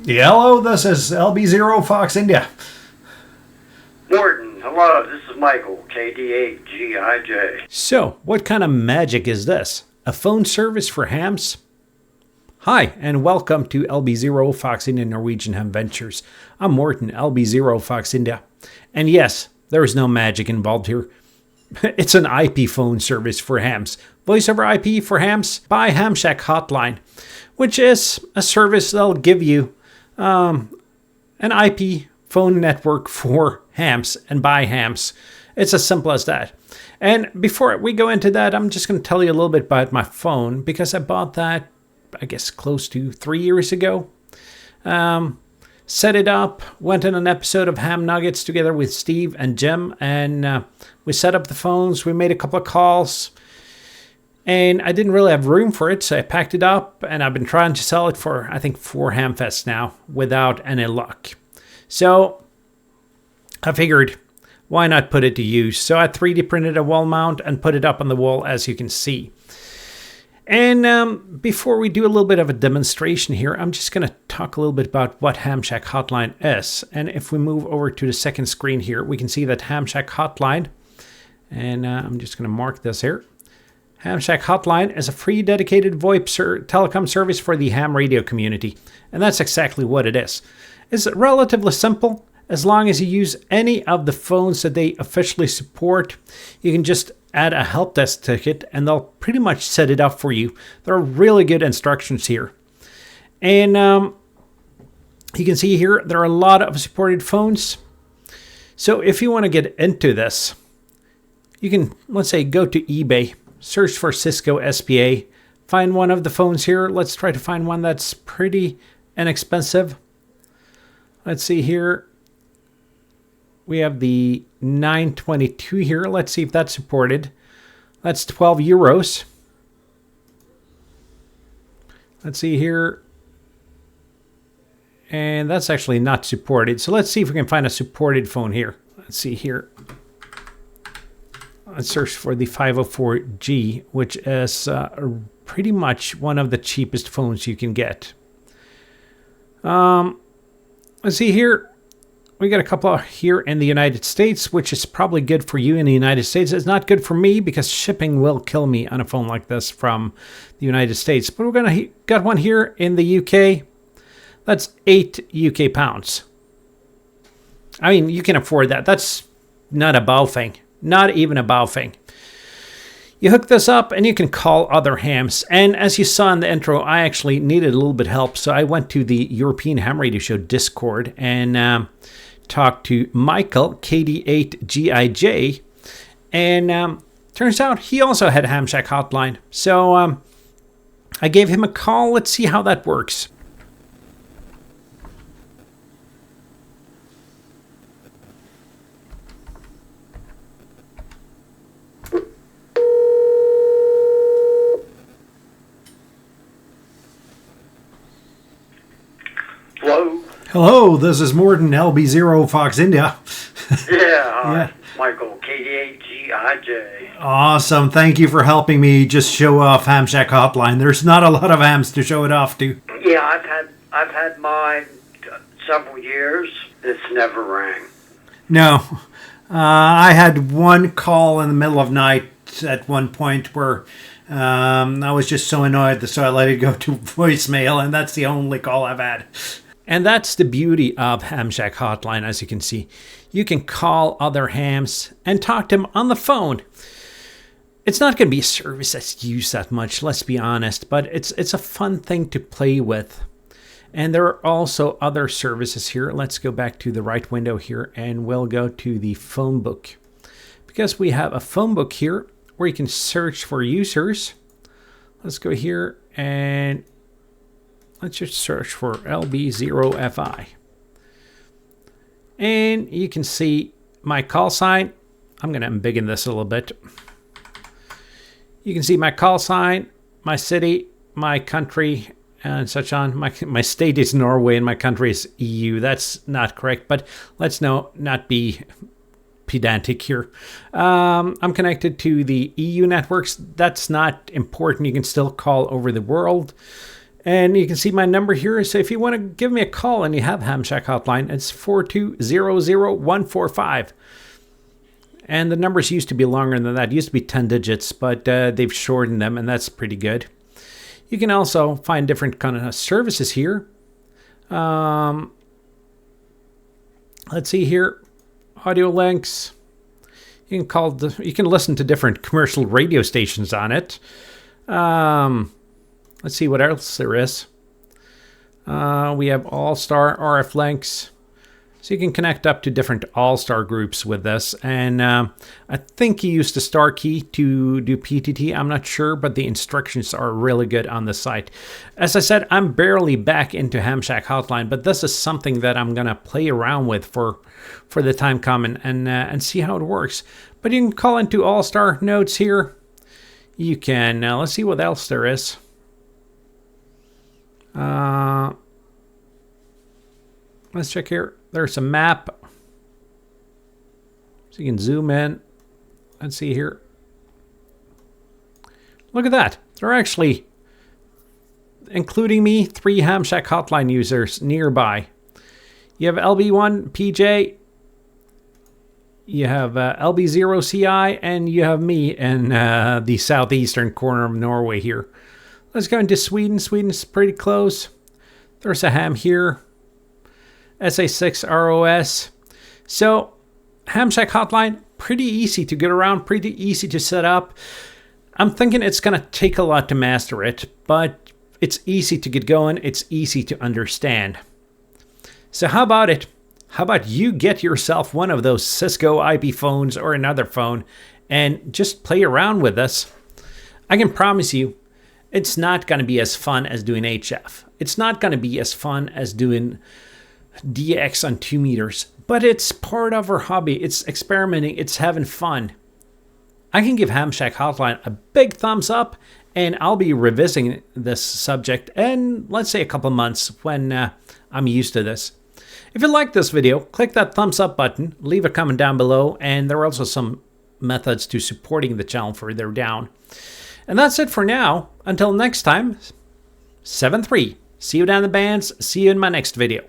Yeah, hello, this is LB0 Fox India. Morton, hello, this is Michael, KD8GIJ. So, what kind of magic is this? A phone service for hams? Hi, and welcome to LB0 Fox India Norwegian Ham Ventures. I'm Morton, LB0 Fox India. And yes, there is no magic involved here. It's an IP phone service for hams. Voice over IP for hams by Hamshack Hotline, which is a service that'll give you an IP phone network for hams and by hams. It's as simple as that. And before we go into that, I'm just going to tell you a little bit about my phone because I bought that, I guess, close to 3 years ago. Set it up, went in an episode of Ham Nuggets together with Steve and Jim, and we set up the phones. We made a couple of calls, and I didn't really have room for it, so I packed it up, and I've been trying to sell it for, I think, 4 Hamfests now without any luck. So I figured, why not put it to use? So I 3D printed a wall mount and put it up on the wall, as you can see. And before we do a little bit of a demonstration here, I'm just going to talk a little bit about what Hamshack Hotline is. And if we move over to the second screen here, we can see that Hamshack Hotline, and I'm just going to mark this here. Hamshack Hotline is a free dedicated VoIP telecom service for the ham radio community. And that's exactly what it is. It's relatively simple. As long as you use any of the phones that they officially support, you can just add a help desk ticket and they'll pretty much set it up for you. There are really good instructions here. And you can see here, there are a lot of supported phones. So if you want to get into this, you can, let's say, go to eBay, search for Cisco SPA, find one of the phones here. Let's try to find one that's pretty inexpensive. Let's see here. We have the 922 here. Let's see if that's supported. That's 12 euros. Let's see here. And that's actually not supported. So let's see if we can find a supported phone here. Let's see here. Let's search for the 504G, which is pretty much one of the cheapest phones you can get. Let's see here. We got a couple here in the United States, which is probably good for you in the United States. It's not good for me because shipping will kill me on a phone like this from the United States. But we're got one here in the UK. That's 8 UK pounds. I mean, you can afford that. That's not a bow thing. Not even a bow thing. You hook this up and you can call other hams. And as you saw in the intro, I actually needed a little bit of help. So I went to the European Ham Radio Show Discord and talked to Michael, KD8GIJ. And turns out he also had a Hamshack Hotline. So I gave him a call. Let's see how that works. Hello, this is Morton, LB0 Fox India. Yeah. Michael, KD8GIJ. Awesome. Thank you for helping me just show off Hamshack Hotline. There's not a lot of hams to show it off to. Yeah, I've had mine several years. It's never rang. No. I had one call in the middle of night at one point where I was just so annoyed, so I let it go to voicemail, and that's the only call I've had. And that's the beauty of Hamshack Hotline, as you can see. You can call other hams and talk to them on the phone. It's not going to be a service that's used that much, let's be honest, but it's a fun thing to play with. And there are also other services here. Let's go back to the right window here and we'll go to the phone book. Because we have a phone book here where you can search for users. Let's go here and let's just search for LB0FI. And you can see my call sign. I'm going to embiggen this a little bit. You can see my call sign, my city, my country, and such on. My state is Norway and my country is EU. That's not correct, but let's not be pedantic here. I'm connected to the EU networks. That's not important. You can still call over the world. And you can see my number here. So if you want to give me a call and you have Hamshack Hotline, it's 4200145. And the numbers used to be longer than that. It used to be 10 digits, but they've shortened them, and that's pretty good. You can also find different kind of services here. Let's see here. Audio links. You can listen to different commercial radio stations on it. Let's see what else there is. We have All-Star RF links. So you can connect up to different All-Star groups with this. And I think you use the star key to do PTT. I'm not sure, but the instructions are really good on the site. As I said, I'm barely back into Hamshack Hotline, but this is something that I'm going to play around with for the time coming and see how it works. But you can call into All-Star nodes here. You can, let's see what else there is. Let's check here. There's a map. So you can zoom in. Let's see here. Look at that. There are actually, including me, 3 Hamshack Hotline users nearby. You have LB1 PJ, you have LB0CI, and you have me in the southeastern corner of Norway here. Let's go into Sweden. Sweden's pretty close. There's a ham here. SA6 ROS. So, Hamshack Hotline, pretty easy to get around, pretty easy to set up. I'm thinking it's going to take a lot to master it, but it's easy to get going. It's easy to understand. So how about it? How about you get yourself one of those Cisco IP phones or another phone and just play around with this? I can promise you, it's not going to be as fun as doing HF. It's not going to be as fun as doing DX on 2 meters, but it's part of our hobby. It's experimenting. It's having fun. I can give Hamshack Hotline a big thumbs up, and I'll be revisiting this subject in, let's say, a couple months when I'm used to this. If you like this video, click that thumbs up button, leave a comment down below, and there are also some methods to supporting the channel further down. And that's it for now. Until next time, 7-3. See you down the bands. See you in my next video.